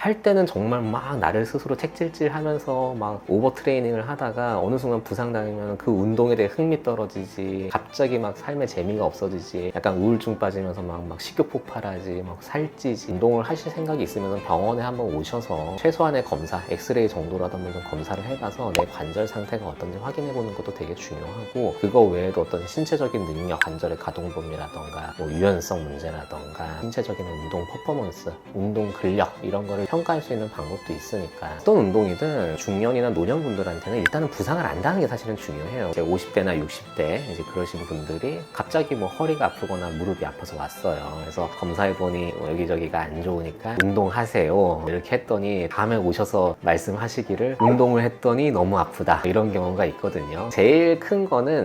할 때는 정말 막 나를 스스로 책질질 하면서 막 오버 트레이닝을 하다가 어느 순간 부상당하면 그 운동에 대해 흥미 떨어지지, 갑자기 막 삶의 재미가 없어지지, 약간 우울증 빠지면서 막 식욕 폭발하지, 막 살찌지. 운동을 하실 생각이 있으면 병원에 한번 오셔서 최소한의 검사, 엑스레이 정도라도 한번 좀 검사를 해봐서 내 관절 상태가 어떤지 확인해 보는 것도 되게 중요하고, 그거 외에도 어떤 신체적인 능력, 관절의 가동범위라던가 뭐 유연성 문제라던가 신체적인 운동 퍼포먼스, 운동 근력 이런 거를 평가할 수 있는 방법도 있으니까 어떤 운동이든 중년이나 노년분들한테는 일단은 부상을 안 당하는 게 사실은 중요해요. 이제 50대나 60대 이제 그러신 분들이 갑자기 뭐 허리가 아프거나 무릎이 아파서 왔어요. 그래서 검사해보니 뭐 여기저기가 안 좋으니까 운동하세요 이렇게 했더니 다음에 오셔서 말씀하시기를 운동을 했더니 너무 아프다 이런 경우가 있거든요. 제일 큰 거는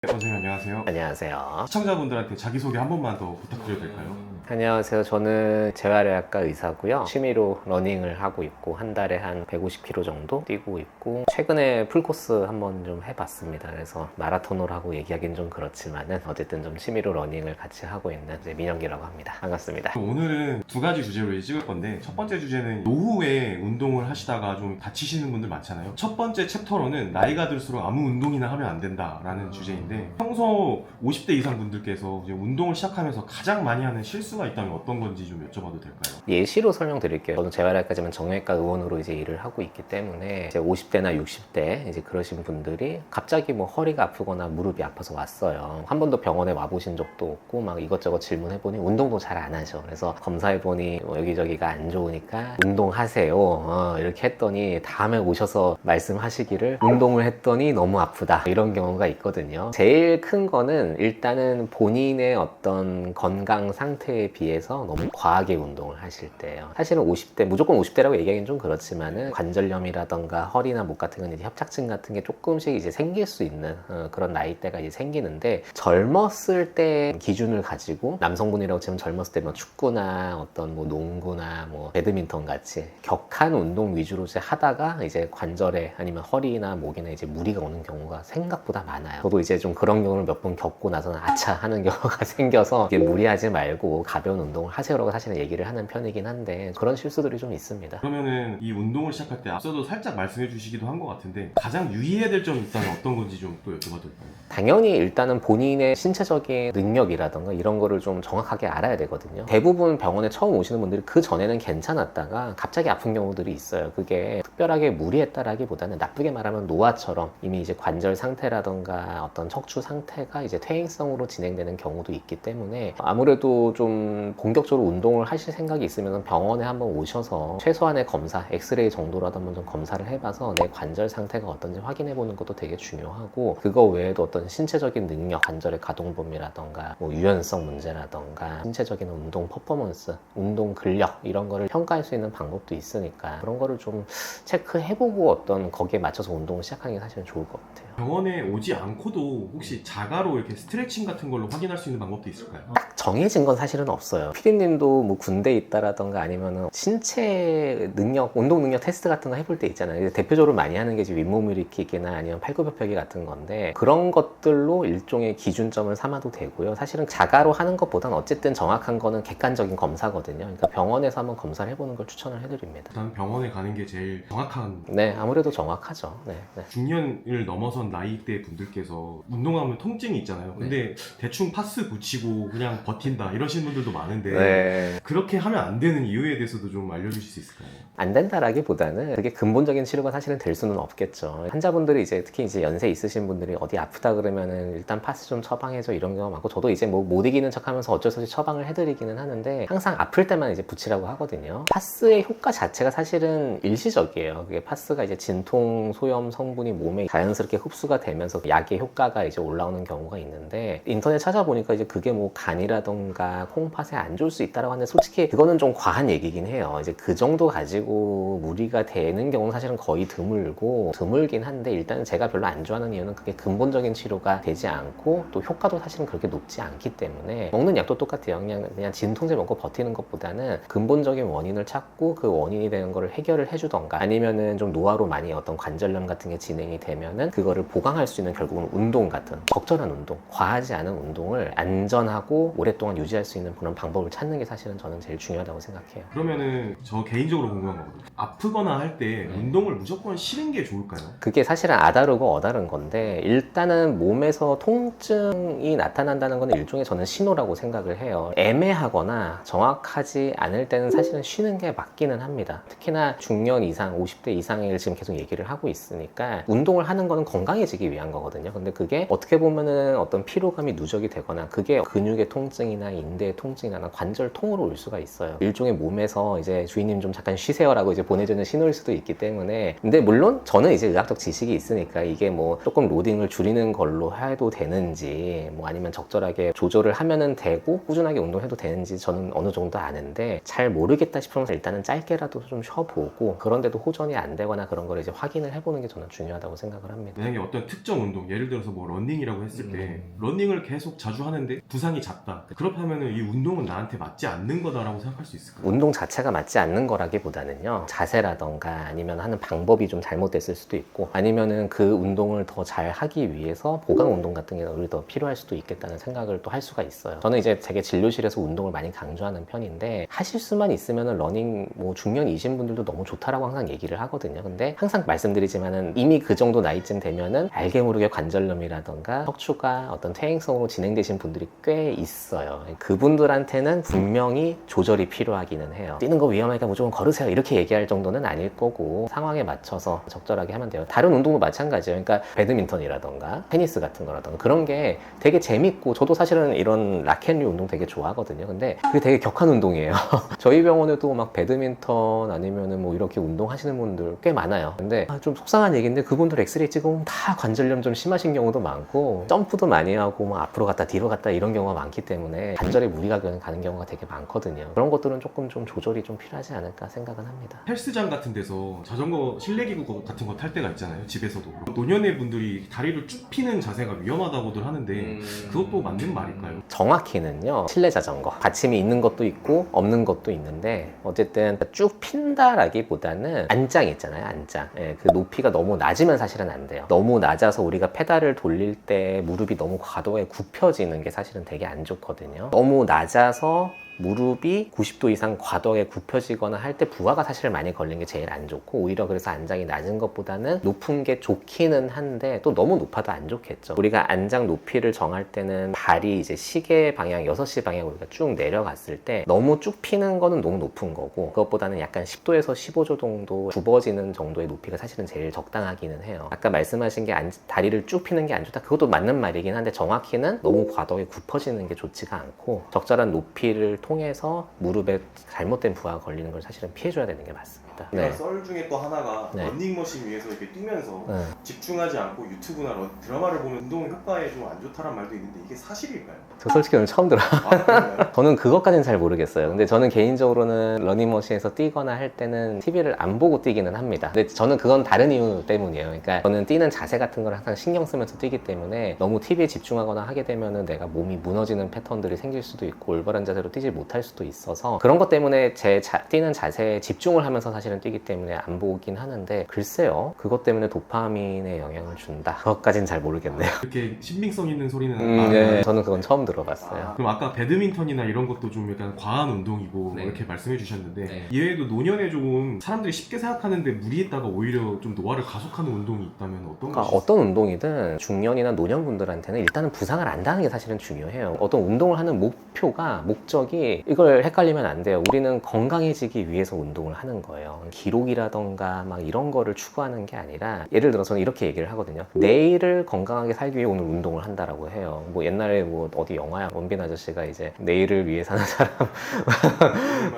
선생님 안녕하세요. 안녕하세요. 시청자분들한테 자기소개 한 번만 더 부탁드려도 될까요? 안녕하세요. 저는 재활의학과 의사고요. 취미로 러닝을 하고 있고 한 달에 한 150km 정도 뛰고 있고, 최근에 풀코스 한번 좀 해봤습니다. 그래서 마라톤으로 하고 얘기하기는 좀 그렇지만은 어쨌든 좀 취미로 러닝을 같이 하고 있는 이제 민혁이라고 합니다. 반갑습니다. 오늘은 두 가지 주제로 찍을 건데, 첫 번째 주제는 노후에 운동을 하시다가 좀 다치시는 분들 많잖아요. 첫 번째 챕터로는 나이가 들수록 아무 운동이나 하면 안 된다라는 주제인데, 평소 50대 이상 분들께서 이제 운동을 시작하면서 가장 많이 하는 실수가 있다면 어떤 건지 좀 여쭤봐도 될까요? 예시로 설명드릴게요. 저는 재활의학과지만 정형외과 의원으로 이제 일을 하고 있기 때문에 이제 50대나 60대 이제 그러신 분들이 갑자기 뭐 허리가 아프거나 무릎이 아파서 왔어요. 한 번도 병원에 와보신 적도 없고 막 이것저것 질문해보니 운동도 잘 안 하셔. 그래서 검사해보니 뭐 여기저기가 안 좋으니까 운동하세요 이렇게 했더니 다음에 오셔서 말씀하시기를 운동을 했더니 너무 아프다 이런 경우가 있거든요. 제일 큰 거는 일단은 본인의 어떤 건강 상태에 비해서 너무 과하게 운동을 하실 때예요. 사실은 50대, 무조건 50대라고 얘기하기는 좀 그렇지만은 관절염이라던가 허리나 목 같은 건 이제 협착증 같은 게 조금씩 이제 생길 수 있는 그런 나이대가 이제 생기는데, 젊었을 때 기준을 가지고 남성분이라고 치면 젊었을 때 뭐 축구나 어떤 뭐 농구나 뭐 배드민턴 같이 격한 운동 위주로 이제 하다가 이제 관절에 아니면 허리나 목이나 이제 무리가 오는 경우가 생각보다 많아요. 저도 이제 좀 그런 경우를 몇 번 겪고 나서는 아차 하는 경우가 생겨서 이게 무리하지 말고 가벼운 운동을 하세요라고 사실은 얘기를 하는 편이긴 한데, 그런 실수들이 좀 있습니다. 그러면은 이 운동을 시작할 때 앞서도 살짝 말씀해 주시기도 한 것 같은데, 가장 유의해야 될 점이 있다면 어떤 건지 좀 또 여쭤봐도 될까요? 당연히 일단은 본인의 신체적인 능력이라던가 이런 거를 좀 정확하게 알아야 되거든요. 대부분 병원에 처음 오시는 분들이 그 전에는 괜찮았다가 갑자기 아픈 경우들이 있어요. 그게 특별하게 무리했다라기보다는 나쁘게 말하면 노화처럼 이미 이제 관절 상태라던가 어떤 척추 상태가 이제 퇴행성으로 진행되는 경우도 있기 때문에, 아무래도 좀 본격적으로 운동을 하실 생각이 있으면 병원에 한번 오셔서 최소한의 검사, 엑스레이 정도라도 한번 좀 검사를 해봐서 내 관절 상태가 어떤지 확인해 보는 것도 되게 중요하고, 그거 외에도 어떤 신체적인 능력, 관절의 가동범위라던가 뭐 유연성 문제라던가 신체적인 운동 퍼포먼스, 운동 근력 이런 거를 평가할 수 있는 방법도 있으니까 그런 거를 좀 체크해보고 어떤 거기에 맞춰서 운동을 시작하는 게 사실은 좋을 것 같아요. 병원에 오지 않고도 혹시 자가로 이렇게 스트레칭 같은 걸로 확인할 수 있는 방법도 있을까요? 딱 정해진 건 사실은 없어요. 피디님도 뭐 군대에 있다라던가 아니면은 신체 능력, 운동 능력 테스트 같은 거 해볼 때 있잖아요. 대표적으로 많이 하는 게 지금 윗몸 일으키기나 아니면 팔굽혀펴기 같은 건데, 그런 것들로 일종의 기준점을 삼아도 되고요. 사실은 자가로 하는 것보다는 어쨌든 정확한 거는 객관적인 검사거든요. 그러니까 병원에서 한번 검사를 해보는 걸 추천을 해드립니다. 일단 병원에 가는 게 제일 정확한. 네, 아무래도 정확하죠. 네. 중년을 넘어선 나이대 분들께서 운동하면 통증이 있잖아요. 근데 대충 파스 붙이고 그냥 버틴다 이러시는 분들도 많은데, 네. 그렇게 하면 안 되는 이유에 대해서도 좀 알려주실 수 있을까요? 안 된다라기보다는 그게 근본적인 치료가 사실은 될 수는 없겠죠. 환자분들이 이제 특히 이제 연세 있으신 분들이 어디 아프다 그러면은 일단 파스 좀 처방해줘 이런 경우 많고, 저도 이제 뭐 못 이기는 척하면서 어쩔 수 없이 처방을 해드리기는 하는데, 항상 아플 때만 이제 붙이라고 하거든요. 파스의 효과 자체가 사실은 일시적이에요. 그게 파스가 이제 진통 소염 성분이 몸에 자연스럽게 흡수가 되면서 약의 효과가 이제 올라오는 경우가 있는데, 인터넷 찾아보니까 이제 그게 뭐 간이라던가 콩팥에 안 좋을 수 있다라고 하는데, 솔직히 그거는 좀 과한 얘기긴 해요. 이제 그 정도 가지고 무리가 되는 경우는 사실은 거의 드물긴 한데, 일단 제가 별로 안 좋아하는 이유는 그게 근본적인 치료가 되지 않고 또 효과도 사실은 그렇게 높지 않기 때문에, 먹는 약도 똑같아요. 그냥 진통제 먹고 버티는 것보다는 근본적인 원인을 찾고 그 원인이 되는 거를 해결을 해주던가, 아니면은 좀 노화로 많이 어떤 관절염 같은 게 진행이 되면은 그거를 부분을 보강할 수 있는 결국은 운동 같은 적절한 운동, 과하지 않은 운동을 안전하고 오랫동안 유지할 수 있는 그런 방법을 찾는 게 사실은 저는 제일 중요하다고 생각해요. 그러면은 저 개인적으로 궁금한 거거든요. 아프거나 할 때 운동을 무조건 쉬는 게 좋을까요? 그게 사실은 아다르고 어다른 건데 일단은 몸에서 통증이 나타난다는 건 일종의 저는 신호라고 생각을 해요. 애매하거나 정확하지 않을 때는 사실은 쉬는 게 맞기는 합니다. 특히나 중년 이상, 50대 이상을 지금 계속 얘기를 하고 있으니까 운동을 하는 거는 건강해지기 위한 거거든요. 근데 그게 어떻게 보면은 어떤 피로감이 누적이 되거나 그게 근육의 통증이나 인대의 통증이나 관절통으로 올 수가 있어요. 일종의 몸에서 이제 주인님 좀 잠깐 쉬세요라고 이제 보내주는 신호일 수도 있기 때문에 근데 물론 저는 이제 의학적 지식이 있으니까 이게 뭐 조금 로딩을 줄이는 걸로 해도 되는지 뭐 아니면 적절하게 조절을 하면은 되고 꾸준하게 운동해도 되는지 저는 어느 정도 아는데 잘 모르겠다 싶으면 일단은 짧게라도 좀 쉬어보고 그런데도 호전이 안 되거나 그런 걸 이제 확인을 해보는 게 저는 중요하다고 생각을 합니다. 만약에 어떤 특정 운동, 예를 들어서 뭐 러닝이라고 했을 때 러닝을 계속 자주 하는데 부상이 잦다. 그렇다면은 이 운동은 나한테 맞지 않는 거다라고 생각할 수 있을까요? 운동 자체가 맞지 않는 거라기보다는요 자세라던가 아니면 하는 방법이 좀 잘못됐을 수도 있고 아니면은 그 운동을 더 잘 하기 위해서 보강 운동 같은 게 오히려 더 필요할 수도 있겠다는 생각을 또 할 수가 있어요. 저는 이제 되게 진료실에서 운동을 많이 강조하는 편인데 하실 수만 있으면은 러닝 뭐 중년이신 분들도 너무 좋다라고 항상 얘기를 하거든요. 근데 항상 말씀드리지만은 이미 그 정도 나이쯤 되면은 알게 모르게 관절염이라던가 척추가 어떤 퇴행성으로 진행되신 분들이 꽤 있어요. 그분들한테는 분명히 조절이 필요하기는 해요. 뛰는 거 위험하니까 무조건 걸으세요 이렇게 얘기할 정도는 아닐 거고 상황에 맞춰서 적절하게 하면 돼요. 다른 운동도 마찬가지예요. 그러니까 배드민턴이라던가 테니스 같은 거라던가 그런 게 되게 재밌고 저도 사실은 이런 라켓류 운동 되게 좋아하거든요. 근데 그게 되게 격한 운동이에요. 저희 병원에도 막 배드민턴 아니면은 뭐 이렇게 운동하시는 분들 꽤 많아요. 근데 좀 속상한 얘기인데 그분들 엑스레이 찍으면 다 관절염 좀 심하신 경우도 많고 점프도 많이 하고 뭐 앞으로 갔다 뒤로 갔다 이런 경우가 많기 때문에 관절에 무리가 가는 경우가 되게 많거든요. 그런 것들은 조금 좀 조절이 좀 필요하지 않을까 생각은 합니다. 헬스장 같은 데서 자전거 실내기구 같은 거 탈 때가 있잖아요. 집에서도. 노년의 분들이 다리를 쭉 피는 자세가 위험하다고들 하는데 그것도 맞는 말일까요? 정확히는요 실내 자전거 받침이 있는 것도 있고 없는 것도 있는데 어쨌든 쭉 핀다라기보다는 안장 있잖아요. 안장 그 높이가 너무 낮으면 사실은 안 돼요. 너무 낮아서 우리가 페달을 돌릴 때 무릎이 너무 과도하게 굽혀지는 게 사실은 되게 안 좋거든요. 너무 낮아서 무릎이 90도 이상 과도하게 굽혀지거나 할 때 부하가 사실 많이 걸리는 게 제일 안 좋고 오히려 그래서 안장이 낮은 것보다는 높은 게 좋기는 한데 또 너무 높아도 안 좋겠죠. 우리가 안장 높이를 정할 때는 발이 이제 시계 방향 6시 방향 우리가 쭉 내려갔을 때 너무 쭉 피는 거는 너무 높은 거고 그것보다는 약간 10도에서 15도 정도 굽어지는 정도의 높이가 사실은 제일 적당하기는 해요. 아까 말씀하신 게 다리를 쭉 피는 게 안 좋다 그것도 맞는 말이긴 한데 정확히는 너무 과도하게 굽어지는 게 좋지가 않고 적절한 높이를 통해서 무릎에 잘못된 부하가 걸리는 걸 사실은 피해줘야 되는 게 맞습니다. 네. 썰 중에 또 하나가 네. 런닝머신 위에서 이렇게 뛰면서 네. 집중하지 않고 유튜브나 드라마를 보면 운동 효과에 좀 안 좋다는 말도 있는데 이게 사실일까요? 저 솔직히 오늘 처음 들어요. 아, 그런가요? 저는 그것까지는 잘 모르겠어요. 근데 저는 개인적으로는 러닝머신에서 뛰거나 할 때는 TV를 안 보고 뛰기는 합니다. 근데 저는 그건 다른 이유 때문이에요. 그러니까 저는 뛰는 자세 같은 걸 항상 신경 쓰면서 뛰기 때문에 너무 TV에 집중하거나 하게 되면은 내가 몸이 무너지는 패턴들이 생길 수도 있고 올바른 자세로 뛰지 못할 수도 있어서 그런 것 때문에 제 뛰는 자세에 집중을 하면서 사실은 뛰기 때문에 안 보긴 하는데 글쎄요. 그것 때문에 도파민에 영향을 준다. 그것까지는 잘 모르겠네요. 이렇게 신빙성 있는 소리는 네. 저는 그건 처음 들어봤어요. 그럼 아까 배드민턴이나 이런 것도 좀 약간 과한 운동이고 네. 이렇게 말씀해 주셨는데 네. 이외에도 노년에 조금 사람들이 쉽게 생각하는데 무리했다가 오히려 좀 노화를 가속하는 운동이 있다면 어떤 그러니까 것이 어떤 운동이든 중년이나 노년분들한테는 일단은 부상을 안 당하는 게 사실은 중요해요. 어떤 운동을 하는 목적이 이걸 헷갈리면 안 돼요. 우리는 건강해지기 위해서 운동을 하는 거예요. 기록이라던가 막 이런 거를 추구하는 게 아니라 예를 들어서 저는 이렇게 얘기를 하거든요. 내일을 건강하게 살기 위해 오늘 운동을 한다라고 해요. 뭐 옛날에 뭐 어디 영화야 원빈 아저씨가 이제 내일을 위해 사는 사람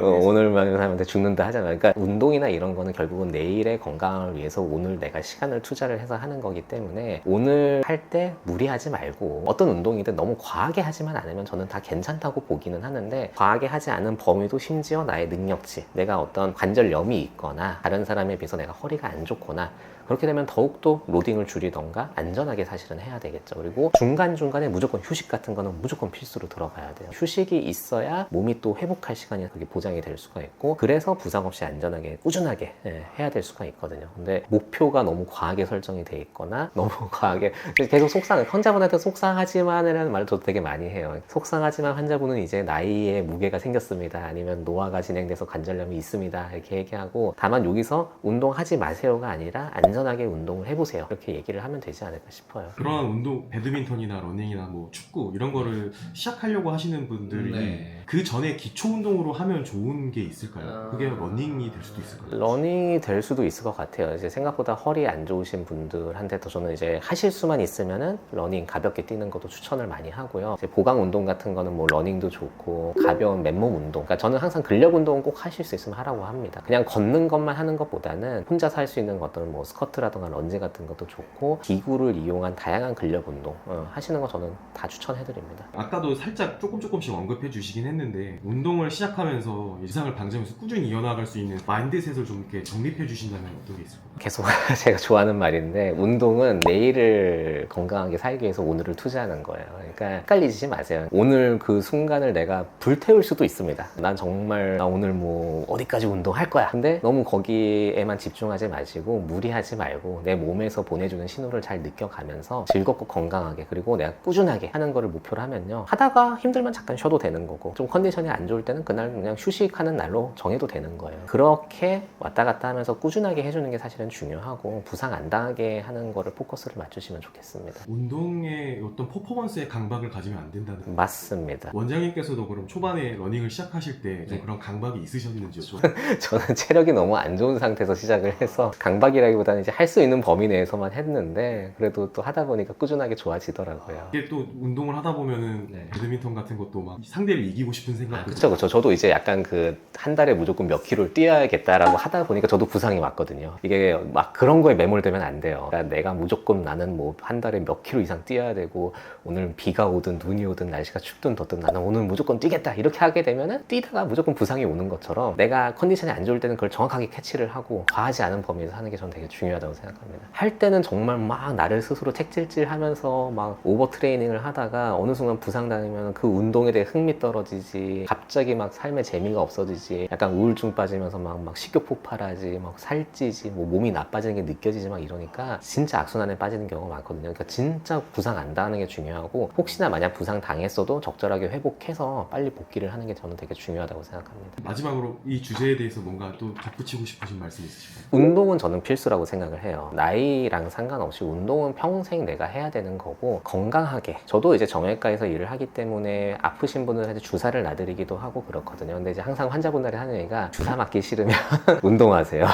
오늘만 살면 죽는다 하잖아요. 그러니까 운동이나 이런 거는 결국은 내일의 건강을 위해서 오늘 내가 시간을 투자를 해서 하는 거기 때문에 오늘 할 때 무리하지 말고 어떤 운동이든 너무 과하게 하지만 않으면 저는 다 괜찮다고 보기는 하는데 과하게 하지 않은 범위도 심지어 나의 능력치 내가 어떤 관절염이 있거나 다른 사람에 비해서 내가 허리가 안 좋거나 그렇게 되면 더욱더 로딩을 줄이던가 안전하게 사실은 해야 되겠죠. 그리고 중간중간에 무조건 휴식 같은 거는 무조건 필수로 들어가야 돼요. 휴식이 있어야 몸이 또 회복할 시간이 그게 보장이 될 수가 있고, 그래서 부상 없이 안전하게 꾸준하게 해야 될 수가 있거든요. 근데 목표가 너무 과하게 설정이 돼 있거나 너무 과하게 계속 환자분한테 속상하지만이라는 말을 저도 되게 많이 해요. 속상하지만 환자분은 이제 나이에 무게가 생겼습니다. 아니면 노화가 진행돼서 관절염이 있습니다. 이렇게 얘기하고, 다만 여기서 운동하지 마세요가 아니라 안전하게 운동을 해보세요. 이렇게 얘기를 하면 되지 않을까 싶어요. 그런 운동, 배드민턴이나 러닝이나 뭐 축구 이런 거를 시작하려고 하시는 분들이 네. 그 전에 기초 운동으로 하면 좋은 게 있을까요? 그게 러닝이 될 수도 있을까요? 러닝이 될 수도 있을 것 같아요. 이제 생각보다 허리 안 좋으신 분들한테도 저는 이제 하실 수만 있으면은 러닝 가볍게 뛰는 것도 추천을 많이 하고요. 이제 보강 운동 같은 거는 뭐 러닝도 좋고 가벼운 맨몸 운동. 그러니까 저는 항상 근력 운동은 꼭 하실 수 있으면 하라고 합니다. 그냥 걷는 것만 하는 것보다는 혼자서 할 수 있는 것들은 뭐 스쿼트라든가 런지 같은 것도 좋고, 기구를 이용한 다양한 근력 운동 하시는 거 저는 다 추천해드립니다. 아까도 살짝 조금씩 언급해 주시긴 했는데, 운동을 시작하면서 부상을 방지하면서 꾸준히 이어나갈 수 있는 마인드셋을 좀 이렇게 정립해 주신다면 어떤 게 있을까요? 계속 제가 좋아하는 말인데, 운동은 내일을 건강하게 살기 위해서 오늘을 투자하는 거예요. 그러니까 헷갈리지 마세요. 오늘 그 순간을 내가 불태울 수도 있습니다. 난 정말 나 오늘 뭐 어디까지 운동할 거야. 근데 너무 거기에만 집중하지 마시고 무리하지 말고 내 몸에서 보내주는 신호를 잘 느껴가면서 즐겁고 건강하게, 그리고 내가 꾸준하게 하는 거를 목표로 하면요, 하다가 힘들면 잠깐 쉬어도 되는 거고, 좀 컨디션이 안 좋을 때는 그날 그냥 휴식하는 날로 정해도 되는 거예요. 그렇게 왔다 갔다 하면서 꾸준하게 해주는 게 사실은 중요하고, 부상 안 당하게 하는 거를 포커스를 맞추시면 좋겠습니다. 운동의 어떤 퍼포먼스에 강박을 가지면 안 된다는 거예요. 맞습니다. 원장님께서도 그럼 초반에 러닝을 시작하실 때 좀 네. 그런 강박이 있으셨는지요? 저는 체력이 너무 안 좋은 상태에서 시작을 해서 강박이라기보다는 이제 할 수 있는 범위 내에서만 했는데, 그래도 또 하다 보니까 꾸준하게 좋아지더라고요. 이게 또 운동을 하다 보면은 네. 배드민턴 같은 것도 막 상대를 이기고 싶은 생각도 그쵸. 저도 이제 약간 그 한 달에 무조건 몇 킬로를 뛰어야겠다라고 하다 보니까 저도 부상이 왔거든요. 이게 막 그런 거에 매몰되면 안 돼요. 그러니까 내가 무조건 나는 뭐 한 달에 몇 킬로 이상 뛰어야 되고, 오늘 비가 오든 눈이 오든 날씨가 춥든 덥든 나는 오늘 무조건 뛰겠다, 이렇게 하게 되면은 뛰다가 무조건 부상이 오는 것처럼, 내가 컨디션이 안 좋을 때는 그걸 정확하게 캐치를 하고 과하지 않은 범위에서 하는 게 저는 되게 중요하다고 생각합니다. 할 때는 정말 막 나를 스스로 책질질 하면서 막 오버 트레이닝을 하다가 어느 순간 부상 당하면 그 운동에 대해 흥미 떨어지지, 갑자기 막 삶의 재미가 없어지지, 약간 우울증 빠지면서 막 식욕 폭발하지, 막 살찌지, 뭐 몸이 나빠지는 게 느껴지지, 막 이러니까 진짜 악순환에 빠지는 경우가 많거든요. 그러니까 진짜 부상 안 당하는 게 중요하고, 혹시나 만약 부상 당했어도 적절하게 회복해서 빨리 복귀를 하는 게 저는 되게 중요하다고 생각합니다. 마지막으로 이 주제에 대해서 뭔가 또 덧붙이고 싶으신 말씀 있으신가요? 운동은 저는 필수라고 생각을 해요. 나이랑 상관없이 운동은 평생 내가 해야 되는 거고, 건강하게. 저도 이제 정형외과에서 일을 하기 때문에 아프신 분들한테 주사를 놔드리기도 하고 그렇거든요. 근데 이제 항상 환자분들이 하는 얘기가, 주사 맞기 싫으면 운동하세요.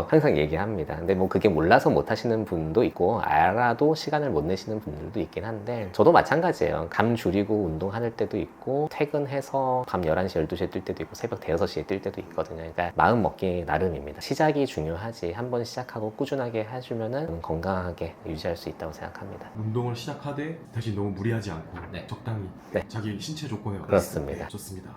항상 얘기합니다. 근데 뭐 그게 몰라서 못 하시는 분도 있고, 알아도 시간을 못 내시는 분들도 있긴 한데, 저도 마찬가지예요. 감 줄이고 운동할 때도 있고, 퇴근해서 밤 11시, 12시에 뛸 때도 있고, 새벽 대여섯 시에 뛸 때도 있거든요. 그러니까 마음 먹기 나름입니다. 시작이 중요하지, 한번 시작하고 꾸준하게 해주면은 건강하게 유지할 수 있다고 생각합니다. 운동을 시작하되 대신 너무 무리하지 않고 네. 적당히 네. 자기 신체 조건에 맞게 그렇습니다. 좋습니다.